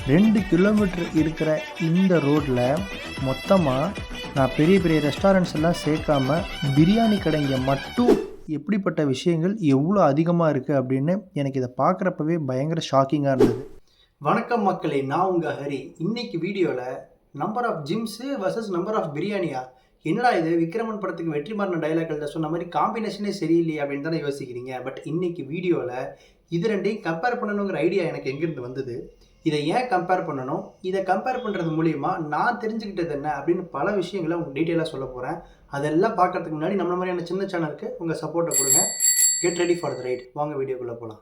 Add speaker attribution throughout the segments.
Speaker 1: 2 kilometre இருக்கிற இந்த ரோட்டில் மொத்தமாக நான் பெரிய பெரிய ரெஸ்டாரண்ட்ஸ் எல்லாம் சேர்க்காம பிரியாணி கடைங்க மட்டும் எப்படிப்பட்ட விஷயங்கள் எவ்வளோ அதிகமாக இருக்குது அப்படின்னு எனக்கு இதை பார்க்குறப்பவே பயங்கர ஷாக்கிங்காக இருந்தது. வணக்கம் மக்களே, நான் உங்கள் ஹரி. இன்னைக்கு வீடியோவில் number of gyms versus number of பிரியாணியா, என்னடா இது விக்ரமன் படத்துக்கு வெற்றிமாறன டைலாக்கள் சொன்ன மாதிரி காம்பினேஷனே சரியில்லையே அப்படின்னு தானே யோசிக்கிறீங்க. பட் இன்னைக்கு வீடியோவில் இது ரெண்டையும் கம்பேர் பண்ணணுங்கிற ஐடியா எனக்கு எங்கேருந்து வந்தது, இதை ஏன் கம்பேர் பண்ணணும், இதை கம்பேர் பண்ணுறது மூலிமா நான் தெரிஞ்சுக்கிட்டது என்ன அப்படின்னு பல விஷயங்களை உங்களுக்கு டீட்டெயிலாக சொல்ல போகிறேன். அதெல்லாம் பார்க்கறதுக்கு முன்னாடி நம்மள மாதிரியான சின்ன சேனலுக்கு உங்கள் சப்போர்ட்டை கொடுங்க. Get ready for the right. வாங்க வீடியோக்குள்ளே போகலாம்.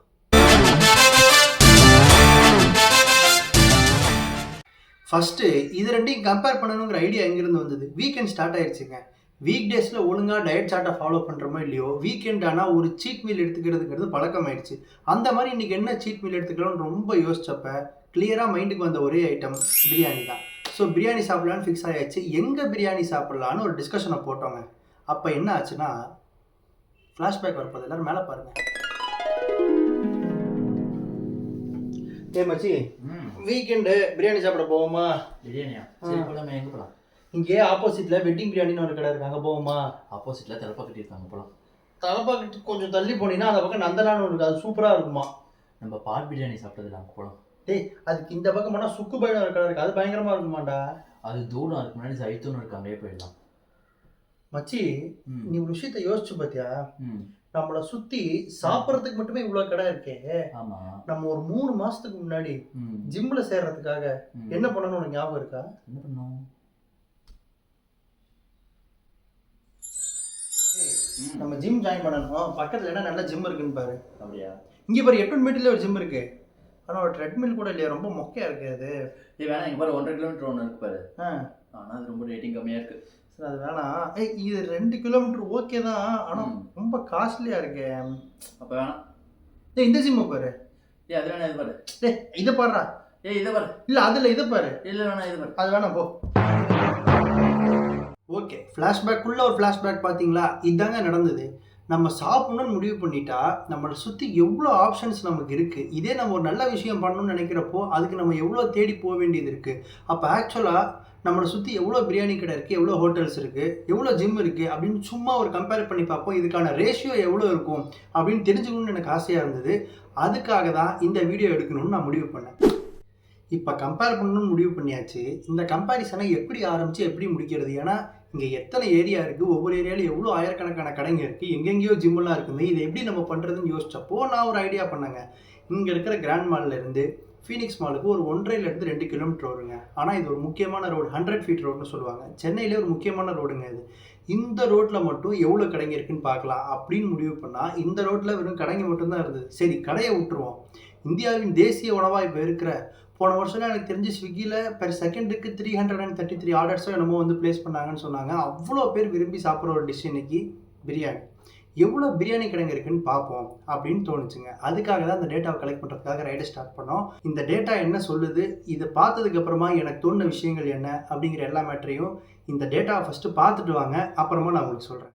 Speaker 1: ஃபஸ்ட்டு இது ரெண்டையும் கம்பேர் பண்ணணுங்கிற ஐடியா எங்கேருந்து வந்தது, வீக்கெண்ட் ஸ்டார்ட் ஆயிடுச்சுங்க. வீக் டேஸில் ஒழுங்காக டயட் சார்ட்டை ஃபாலோ பண்ணுறோமோ இல்லையோ, வீக்கெண்ட் ஆனால் ஒரு சீட் மீல் எடுத்துக்கிறதுங்கிறது பழக்கமாயிடுச்சு. அந்த மாதிரி இன்றைக்கி என்ன சீட் மீல் எடுத்துக்கலாம்னு ரொம்ப யோசிச்சப்ப கிளியராக மைண்டுக்கு வந்த ஒரே ஐட்டம் பிரியாணி தான். ஸோ பிரியாணி சாப்பிட்லான்னு ஃபிக்ஸ் ஆகிடுச்சு. எங்கே பிரியாணி சாப்பிட்லான்னு ஒரு டிஸ்கஷனை போட்டோங்க. அப்போ என்ன ஆச்சுன்னா, ஃப்ளாஷ்பேக் வரப்போது. எல்லோரும் மேலே பாருங்கள். ஏ மச்சி, வீக்கெண்டு பிரியாணி சாப்பிட போவோமா?
Speaker 2: பிரியாணியா? சரி போலாமே. எங்கே போகலாம்?
Speaker 1: இங்கே ஆப்போசிட்டில் வெட்டிங் பிரியாணின்னு ஒரு கடை இருக்காங்க, போவோமா?
Speaker 2: ஆப்போசிட்டில் தலப்பா கட்டியிருக்காங்க, போகலாம்.
Speaker 1: தலப்பா கட்டி கொஞ்சம் தள்ளி போனீங்கன்னா அந்த பக்கம் நந்தனான்னு இருக்குது, அது சூப்பராக இருக்குமா.
Speaker 2: நம்ம பாட் பிரியாணி சாப்பிட்டதில்ல, அங்கே போகலாம்.
Speaker 1: டேய், அதுக்கு இந்த பக்கம் போனால் சுக்கு பையன் ஒரு கடை இருக்குது, அது பயங்கரமாக இருக்குமாண்டா.
Speaker 2: அது தூரம், அதுக்கு முன்னாடி ஜைத்தூன் இருக்கு, அங்கேயே போயிடலாம்.
Speaker 1: மச்சி, நீ ஒரு விஷயத்த யோசிச்சு பார்த்தியா? நம்மளை சுற்றி சாப்பிட்றதுக்கு மட்டுமே இவ்வளோ கடை இருக்கே.
Speaker 2: ஆமாம்.
Speaker 1: நம்ம ஒரு 3 மாதத்துக்கு முன்னாடி ஜிம்மில் சேர்றதுக்காக என்ன பண்ணணும்னு உனக்கு ஞாபகம் இருக்கா?
Speaker 2: என்ன பண்ணோம்?
Speaker 1: நம்ம ஜிம் ஜாயின் பண்ணணும். பக்கத்தில் என்ன நல்ல ஜிம் இருக்குன்னு பாரு.
Speaker 2: அப்படியா?
Speaker 1: இங்கே பாரு, 8 மீட்டர்ல ஒரு ஜிம் இருக்கு. ஆனால் ஒரு ட்ரெட்மில் கூட இல்லையா, ரொம்ப மொக்கையாக இருக்குது அது.
Speaker 2: இது வேணாம், இங்கே பாரு 1.5 கிலோமீட்டர் ஒன்று இருக்கு பாரு. ஆனால் அது ரொம்ப ரேட்டிங் கம்மியாக இருக்குது.
Speaker 1: சரி, அது வேணாம். இது 2 கிலோமீட்டர் ஓகே தான், ஆனால் ரொம்ப காஸ்ட்லியாக இருக்கு.
Speaker 2: அப்போ வேணாம்.
Speaker 1: இந்த ஜிம்மை பாரு.
Speaker 2: அது வேணாம், இது பாரு.
Speaker 1: இதை பாடுறா.
Speaker 2: இதை பாரு.
Speaker 1: இல்லை அதில் இதை பாரு.
Speaker 2: இல்லை வேணாம், இது பாரு.
Speaker 1: அது வேணாம், போ. ஓகே, ஃப்ளாஷ்பேக்குள்ளே ஒரு ஃப்ளாஷ்பேக் பார்த்தீங்களா? இதுதாங்க நடந்தது. நம்ம சாப்பிட்ணுன்னு முடிவு பண்ணிட்டா நம்மளை சுற்றி எவ்வளோ ஆப்ஷன்ஸ் நமக்கு இருக்குது. இதே நம்ம ஒரு நல்ல விஷயம் பண்ணணும்னு நினைக்கிறப்போ அதுக்கு நம்ம எவ்வளோ தேடி போக வேண்டியது இருக்குது. அப்போ ஆக்சுவலாக நம்மளை சுற்றி எவ்வளோ பிரியாணி கடை இருக்குது, எவ்வளோ ஹோட்டல்ஸ் இருக்குது, எவ்வளோ ஜிம் இருக்குது அப்படின்னு சும்மா ஒரு கம்பேர் பண்ணி பார்ப்போம். இதுக்கான ரேஷியோ எவ்வளோ இருக்கும் அப்படின்னு தெரிஞ்சுக்கணும்னு எனக்கு ஆசையாக இருந்தது. அதுக்காக தான் இந்த வீடியோ எடுக்கணும்னு நான் முடிவு பண்ணேன். இப்போ கம்பேர் பண்ணணும்னு முடிவு பண்ணியாச்சு. இந்த கம்பேரிசனை எப்படி ஆரம்பித்து எப்படி முடிக்கிறது? ஏன்னா இங்கே எத்தனை ஏரியா இருக்குது, ஒவ்வொரு ஏரியாவில் எவ்வளோ ஆயிரக்கணக்கான கடைங்க இருக்குது, எங்கெங்கேயோ ஜிம்மெல்லாம் இருக்குது. இதை எப்படி நம்ம பண்ணுறதுன்னு யோசிச்சப்போ நான் ஒரு ஐடியா பண்ணேங்க. இங்கே இருக்கிற கிராண்ட் மால்லேருந்து ஃபீனிக்ஸ் மாலுக்கு ஒரு 1.5 to 2 கிலோமீட்டர் வருங்க. ஆனால் இது ஒரு முக்கியமான ரோடு, 100 ஃபீட் ரோடுன்னு சொல்லுவாங்க. சென்னையிலே ஒரு முக்கியமான ரோடுங்க இது. இந்த ரோட்டில் மட்டும் எவ்வளோ கடைங்க இருக்குன்னு பார்க்கலாம் அப்படின்னு முடிவு பண்ணால் இந்த ரோட்டில் வெறும் கடைங்க மட்டும்தான் இருந்தது. சரி, கடையை விட்டுருவோம். இந்தியாவின் தேசிய உணவாக இப்போ இருக்கிற, போன வருஷம் எனக்கு தெரிஞ்சு ஸ்விக்கியில் பெர் செகண்டுக்கு 333 ஆர்டர்ஸோ என்னமோ ப்ளேஸ் பண்ணாங்கன்னு சொன்னாங்க. அவ்வளோ பேர் விரும்பி சாப்பிட்ற ஒரு டிஷ் இன்னைக்கு பிரியாணி. எவ்வளோ பிரியாணி கடைங்க இருக்குன்னு பார்ப்போம் அப்படின்னு தோணுச்சுங்க. அதுக்காக தான் இந்த டேட்டாவை கலெக்ட் பண்ணுறதுக்காக ரைடை ஸ்டார்ட் பண்ணோம். இந்த டேட்டா என்ன சொல்லுது, இதை பார்த்ததுக்கப்புறமா எனக்கு தோணுன விஷயங்கள் என்ன அப்படிங்கிற எல்லா மேட்டரையும் இந்த டேட்டாவை ஃபஸ்ட்டு பார்த்துட்டு வாங்க, அப்புறமா நான் உங்களுக்கு சொல்கிறேன்.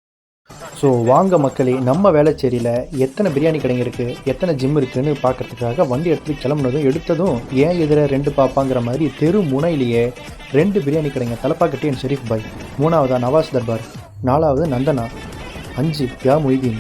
Speaker 1: ஸோ வாங்க மக்களே, நம்ம வேளச்சேரியில் எத்தனை பிரியாணி கடைங்க இருக்குது, எத்தனை ஜிம் இருக்குதுன்னு பார்க்கறதுக்காக வண்டி எடுத்துகிட்டு கிளம்புனதும் எடுத்ததும் ஏன் எதிர 2 பாப்பாங்கிற மாதிரி தெரு முனையிலேயே 2 பிரியாணி கடைங்க. தலப்பாக்கட்டி அண்ட் ஷெரீஃப் பாய், 3வது நவாஸ் தர்பார், 4வது Nandhana, 5 Ya Moideen,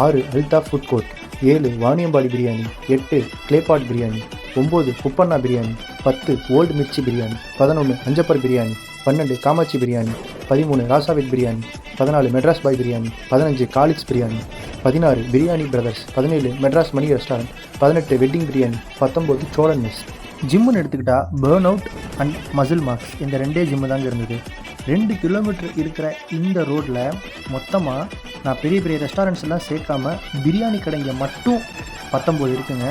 Speaker 1: 6 Althaf food court, 7 Vaniyambadi biryani, 8 claypot biryani, 9 Kuppanna biryani, 10 old Mirchi biryani, 11 Anjappar biryani, 12 Kamatchi biryani, 13 ராசாவித் பிரியாணி, 14 மெட்ராஸ் பாய் பிரியாணி, 15 காலிக்ஸ் biryani, 16 biryani brothers, 17 Madras Mani restaurant, 18 wedding biryani, 19 Cholan mess. ஜிம்முன்னு எடுத்துக்கிட்டா burn out and muscle marks, இந்த 2 ஜிம்மு தாங்க இருந்தது. 2 கிலோமீட்டர் இருக்கிற இந்த ரோட்டில் மொத்தமாக நான் பெரிய பெரிய ரெஸ்டாரண்ட்ஸ் எல்லாம் சேர்க்காம பிரியாணி கடைங்க மட்டும் 19 இருக்குங்க.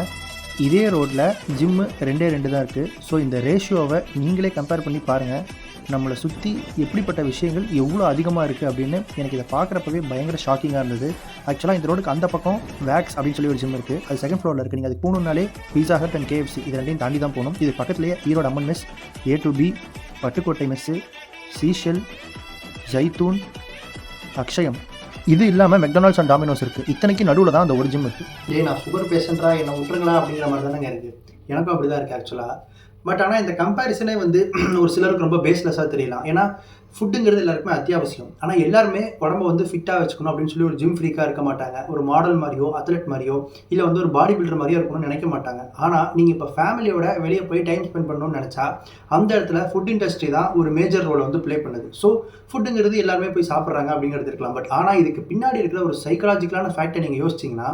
Speaker 1: இதே ரோட்டில் ஜிம்மு 2 தான் இருக்குது. ஸோ இந்த ரேஷியோவை நீங்களே கம்பேர் பண்ணி பாருங்கள். நம்மளை சுற்றி எப்படிப்பட்ட விஷயங்கள் எவ்வளோ அதிகமாக இருக்குது அப்படின்னு எனக்கு இதை பார்க்குறப்பவே பயங்கர ஷாக்கிங்காக இருந்தது. ஆக்சுவலாக இந்த ரோடுக்கு அந்த பக்கம் வேக்ஸ் அப்படின்னு சொல்லி ஒரு ஜிம் இருக்குது, அது 2nd ஃப்ளோரில் இருக்குது. நீங்கள் அதுக்கு போகணுன்னாலே பீஸா ஹட் அண்ட் KFC இது 2ஐயும் தாண்டி தான் போகணும். இது பக்கத்துலேயே Erode Amman mess, A to B, Pattukkottai mess, seashell, Zaitoon, Akshayam, இது இல்லாமல் மெக்டொனால்ட்ஸ் அண்ட் டாமினோஸ் இருக்குது. இத்தனைக்கு நடுவில் தான் அந்த ஒரு ஜிம் இருக்குது. நான் சுகர் பேஷண்ட்டாக என்னை விட்டுருங்களா அப்படிங்கிற மாதிரி தானேங்க இருக்குது. எனக்கும் அப்படி தான் இருக்குது. ஆக்சுவலாக பட் ஆனால் இந்த கம்பேரிசனே வந்து ஒரு சிலருக்கு ரொம்ப பேஸ்லெஸ்ஸாக தெரியலாம். ஏன்னா ஃபுட்டுங்கிறது எல்லாருக்குமே அத்தியாவசியம். ஆனால் எல்லாருமே உடம்ப வந்து ஃபிட்டாக வச்சுக்கணும் அப்படின்னு சொல்லி ஒரு ஜிம் ஃப்ரீக்காக இருக்க மாட்டாங்க. ஒரு மாடல் மாதிரியோ, அத்லெட் மாதிரியோ, இல்லை வந்து ஒரு பாடி பில்டர் மாதிரியோ இருக்கணும்னு நினைக்க மாட்டாங்க. ஆனால் நீங்கள் இப்போ ஃபேமிலியோட வெளியே போய் டைம் ஸ்பெண்ட் பண்ணணும்னு நினச்சா அந்த இடத்துல ஃபுட் இண்டஸ்ட்ரி தான் ஒரு மேஜர் ரோலை வந்து ப்ளே பண்ணுது. ஸோ ஃபுட்டுங்கிறது எல்லாருமே போய் சாப்பிட்றாங்க அப்படிங்கிறது இருக்கலாம். பட் ஆனால் இதுக்கு பின்னாடி இருக்கிற ஒரு சைக்காலஜிக்கலான ஃபேக்டை நீங்கள் யோசிச்சிங்கன்னா,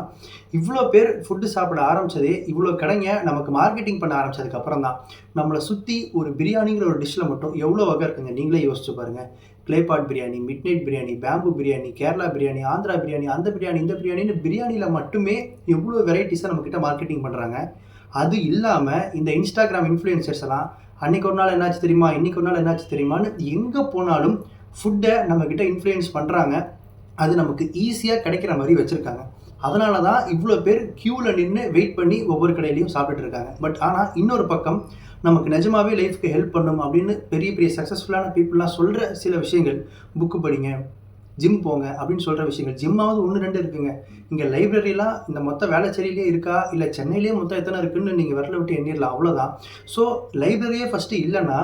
Speaker 1: இவ்வளோ பேர் ஃபுட்டு சாப்பிட ஆரம்பித்ததே, இவ்வளோ கடைங்க நமக்கு மார்க்கெட்டிங் பண்ண ஆரம்பித்ததுக்கு அப்புறம் தான். நம்மளை சுற்றி ஒரு பிரியாணிங்கிற ஒரு டிஷ்ஷில் மட்டும் எவ்வளோ வகை இருக்குங்க, நீங்களே யோசிச்சு பாருங்கள். Clay pot biryani, mid night biryani, bamboo biryani, Kerala biryani, Andhra biryani, அந்த பிரியாணி, இந்த பிரியாணின்னு பிரியாணியில் மட்டுமே எவ்வளோ வெரைட்டிஸாக நம்மக்கிட்ட மார்க்கெட்டிங் பண்ணுறாங்க. அது இல்லாமல் இந்த இன்ஸ்டாகிராம் இன்ஃப்ளூயன்சர்ஸ் எல்லாம் அன்றைக்கி ஒரு நாள் என்னாச்சு தெரியுமா, இன்றைக்கி ஒரு நாள் என்னாச்சு தெரியுமான்னு எங்கே போனாலும் ஃபுட்டை நம்மக்கிட்ட இன்ஃப்ளூயன்ஸ் பண்ணுறாங்க. அது நமக்கு ஈஸியாக கிடைக்கிற மாதிரி வச்சுருக்காங்க. அதனால தான் இவ்வளோ பேர் க்யூவில் நின்று வெயிட் பண்ணி ஒவ்வொரு கடையிலையும் சாப்பிட்டுட்டு இருக்காங்க. பட் ஆனால் இன்னொரு பக்கம் நமக்கு நிஜமாவே லைஃப்க்கு ஹெல்ப் பண்ணும் அப்படின்னு பெரிய பெரிய சக்ஸஸ்ஃபுல்லான பீப்புளெலாம் சொல்கிற சில விஷயங்கள், புக்கு படிங்க, ஜிம் போங்க அப்படின்னு சொல்கிற விஷயங்கள். ஜிம்மாவது 1, 2 இருக்குங்க. இங்கே லைப்ரரிலாம் இந்த மொத்த வேளச்சேரியிலே இருக்கா, இல்லை சென்னையிலே மொத்தம் எத்தனை இருக்குன்னு நீங்கள் விரல விட்டு எண்ணிடலாம், அவ்வளோதான். ஸோ லைப்ரரியே ஃபஸ்ட்டு இல்லைன்னா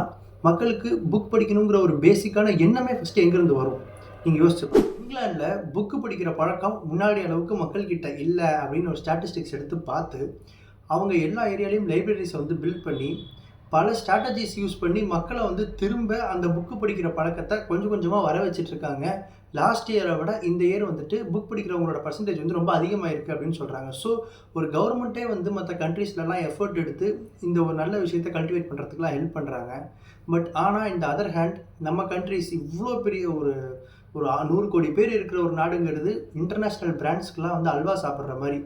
Speaker 1: மக்களுக்கு புக் படிக்கணுங்கிற ஒரு பேசிக்கான எண்ணமே ஃபஸ்ட்டு எங்கேருந்து வரும் நீங்கள் யோசிச்சு. இங்கிலாண்டில் புக்கு படிக்கிற பழக்கம் முன்னாடி அளவுக்கு மக்கள்கிட்ட இல்லை அப்படின்னு ஒரு ஸ்டாட்டிஸ்டிக்ஸ் எடுத்து பார்த்து அவங்க எல்லா ஏரியாலையும் லைப்ரரிஸை வந்து பில்ட் பண்ணி பல ஸ்ட்ராட்டஜிஸ் யூஸ் பண்ணி மக்களை வந்து திரும்ப அந்த புக்கு படிக்கிற பழக்கத்தை கொஞ்சம் கொஞ்சமாக வர வச்சிட்ருக்காங்க. லாஸ்ட் இயரை விட இந்த இயர் வந்துட்டு புக் படிக்கிறவங்களோட பர்சன்டேஜ் வந்து ரொம்ப அதிகமாக இருக்குது அப்படின்னு சொல்கிறாங்க. ஸோ ஒரு கவர்மெண்ட்டே வந்து மற்ற கண்ட்ரீஸ்லலாம் எஃபர்ட் எடுத்து இந்த ஒரு நல்ல விஷயத்தை கல்டிவேட் பண்ணுறதுக்குலாம் ஹெல்ப் பண்ணுறாங்க. பட் ஆனால் இந்த அதர் ஹேண்ட் நம்ம கண்ட்ரிஸ் இவ்வளோ பெரிய ஒரு 100 கோடி பேர் இருக்கிற ஒரு நாடுங்கிறது இன்டர்நேஷ்னல் பிராண்ட்ஸ்க்கெலாம் வந்து அல்வா சாப்பிட்ற மாதிரி.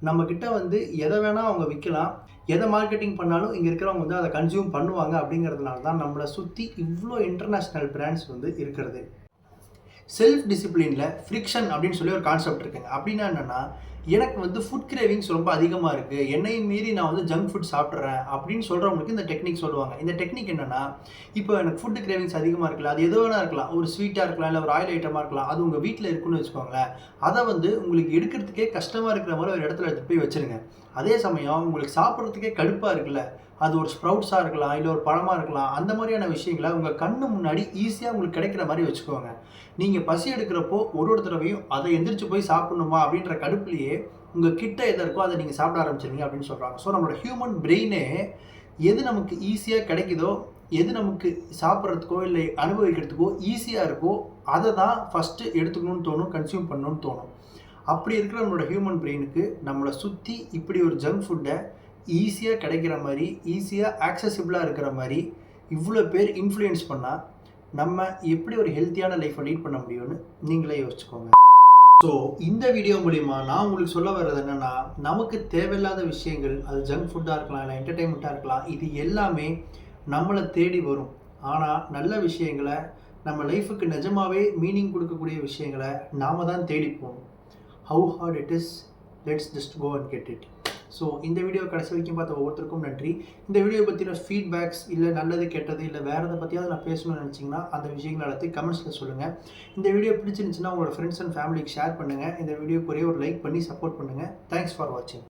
Speaker 1: நம்மக்கிட்ட வந்து எதை வேணால் அவங்க விற்கலாம், எதை மார்க்கெட்டிங் பண்ணாலும் இங்கே இருக்கிறவங்க வந்து அதை கன்சியூம் பண்ணுவாங்க. அப்படிங்கிறதுனால தான் நம்மளை சுற்றி இவ்வளோ இன்டர்நேஷ்னல் பிராண்ட்ஸ் வந்து இருக்கிறது. செல்ஃப் டிசிப்ளினில் ஃப்ரிக்ஷன் அப்படின்னு சொல்லி ஒரு கான்செப்ட் இருக்குங்க. அப்படின்னா என்னென்னா, எனக்கு வந்து ஃபுட் கிரேவிங்ஸ் ரொம்ப அதிகமாக இருக்குது, என்னையும் மீறி நான் வந்து ஜங்க் ஃபுட் சாப்பிட்றேன் அப்படின்னு சொல்கிறவங்களுக்கு இந்த டெக்னிக் சொல்லுவாங்க. இந்த டெக்னிக் என்னென்னா, இப்போ எனக்கு ஃபுட் கிரேவிங்ஸ் அதிகமாக இருக்குல்ல, அது எது வேணா இருக்கலாம், ஒரு ஸ்வீட்டாக இருக்கலாம், இல்லை ஒரு ஆயில் ஐட்டமாக இருக்கலாம், அது உங்கள் வீட்டில் இருக்குன்னு வச்சுக்கோங்களேன். அதை வந்து உங்களுக்கு எடுக்கிறதுக்கே கஷ்டமாக இருக்கிற மாதிரி ஒரு இடத்துல எடுத்துகிட்டு போய் வச்சுருங்க. அதே சமயம் உங்களுக்கு சாப்பிட்றதுக்கே கடுப்பாக இருக்குல்ல, அது ஒரு ஸ்ப்ரவுட்ஸாக இருக்கலாம், இல்லை ஒரு பழமாக இருக்கலாம், அந்த மாதிரியான விஷயங்களை உங்கள் கண்ணு முன்னாடி ஈஸியாக உங்களுக்கு கிடைக்கிற மாதிரி வச்சுக்கோங்க. நீங்கள் பசி எடுக்கிறப்போ ஒரு தடவையும் அதை எந்திரிச்சு போய் சாப்பிடணுமா அப்படின்ற கடுப்புலையே உங்கள் கிட்ட எதை இருக்கோ அதை நீங்கள் சாப்பிட ஆரம்பிச்சிருங்க அப்படின்னு சொல்கிறாங்க. ஸோ நம்மளோட ஹியூமன் பிரெயினே எது நமக்கு ஈஸியாக கிடைக்குதோ, எது நமக்கு சாப்பிட்றதுக்கோ இல்லை அனுபவிக்கிறதுக்கோ ஈஸியாக இருக்கோ அதை தான் ஃபஸ்ட்டு எடுத்துக்கணும்னு தோணும், கன்சியூம் பண்ணணும்னு தோணும். அப்படி இருக்கிற நம்மளோட ஹியூமன் பிரெயினுக்கு நம்மளை சுற்றி இப்படி ஒரு ஜங்க் ஃபுட்டை ஈஸியாக கிடைக்கிற மாதிரி, ஈஸியாக ஆக்சசிபிளாக இருக்கிற மாதிரி இவ்வளோ பேர் இன்ஃப்ளூயன்ஸ் பண்ணால் நம்ம எப்படி ஒரு ஹெல்த்தியான லைஃப்பை லீட் பண்ண முடியும்னு நீங்களே யோசிச்சுக்கோங்க. ஸோ இந்த வீடியோ மூலிமா நான் உங்களுக்கு சொல்ல வர்றது என்னென்னா, நமக்கு தேவையில்லாத விஷயங்கள், அது ஜங்க் ஃபுட்டாக இருக்கலாம், இல்லை என்டர்டெயின்மெண்ட்டாக இருக்கலாம், இது எல்லாமே நம்மளை தேடி வரும். ஆனால் நல்ல விஷயங்களை, நம்ம லைஃபுக்கு நிஜமாகவே மீனிங் கொடுக்கக்கூடிய விஷயங்களை நாம் தான் தேடி போகணும். How hard it is, let's just go and get it. So இந்த வீடியோ கடைசி வரைக்கும் பார்த்த ஒவ்வொருத்தருக்கும் நன்றி. இந்த வீடியோ பற்றின ஃபீட்பேக்ஸ், இல்லை நல்லது கெட்டது, இல்லை வேறு எதை பற்றியாவது நான் பேசணும்னு நினச்சிங்கன்னா அந்த விஷயங்கள் எல்லாத்தையும் கமெண்ட்ஸில் சொல்லுங்கள். இந்த வீடியோ பிடிச்சிருந்துச்சுன்னா உங்களோட ஃப்ரெண்ட்ஸ் அண்ட் ஃபேமிலிக்கு ஷேர் பண்ணுங்கள். இந்த வீடியோக்கு ஒரே ஒரு லைக் பண்ணி சப்போர்ட் பண்ணுங்கள். தேங்க்ஸ் ஃபார் வாட்சிங்.